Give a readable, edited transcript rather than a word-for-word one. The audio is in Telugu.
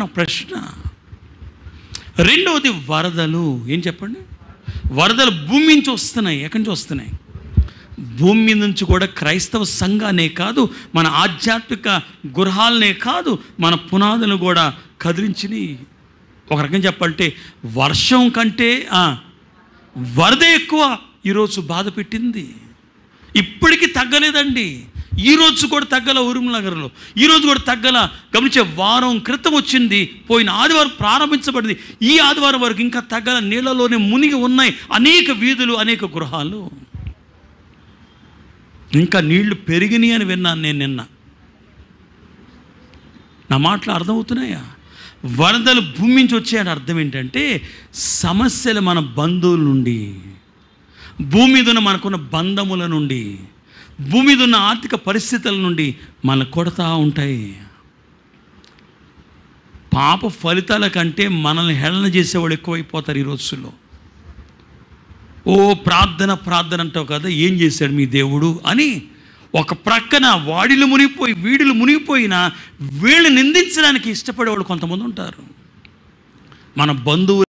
మన ప్రశ్న. రెండవది వరదలు. ఏం చెప్పండి? వరదలు భూమి నుంచి వస్తున్నాయి. ఎక్కడి నుంచి వస్తున్నాయి? భూమి మీద నుంచి కూడా క్రైస్తవ సంఘానే కాదు, మన ఆధ్యాత్మిక గృహాలనే కాదు, మన పునాదులను కూడా కదిలించినాయి. ఒక రకంగా చెప్పాలంటే వర్షం కంటే వరద ఎక్కువ ఈరోజు బాధ పెట్టింది. ఇప్పటికీ తగ్గలేదండి. ఈరోజు కూడా తగ్గల. ఉరుముల నగర్లో ఈరోజు కూడా తగ్గల. గమనించే, వారం క్రితం వచ్చింది, పోయిన ఆదివారం ప్రారంభించబడింది, ఈ ఆదివారం వరకు ఇంకా తగ్గల. నీళ్ళలోనే మునిగి ఉన్నాయి అనేక వీధులు, అనేక గృహాలు. ఇంకా నీళ్లు పెరిగినాయి అని విన్నాను నేను నిన్న. నా మాటలు అర్థమవుతున్నాయా? వరదలు భూమి నుంచి వచ్చాయని అర్థం ఏంటంటే, సమస్యలు మన బంధువుల నుండి, భూమి మీద ఉన్న మనకున్న బంధముల నుండి, భూమి మీద ఉన్న ఆర్థిక పరిస్థితుల నుండి మన కొడతా ఉంటాయి. పాప ఫలితాల కంటే మనల్ని హేళన చేసేవాడు ఎక్కువైపోతారు ఈ రోజుల్లో. ఓ ప్రార్థన ప్రార్థన అంటావు కదా, ఏం చేశాడు మీ దేవుడు అని ఒక ప్రక్కన వాడిలు మునిగిపోయి వీడిలు మునిగిపోయినా వీళ్ళని నిందించడానికి ఇష్టపడేవాళ్ళు కొంతమంది ఉంటారు. మన బంధువులు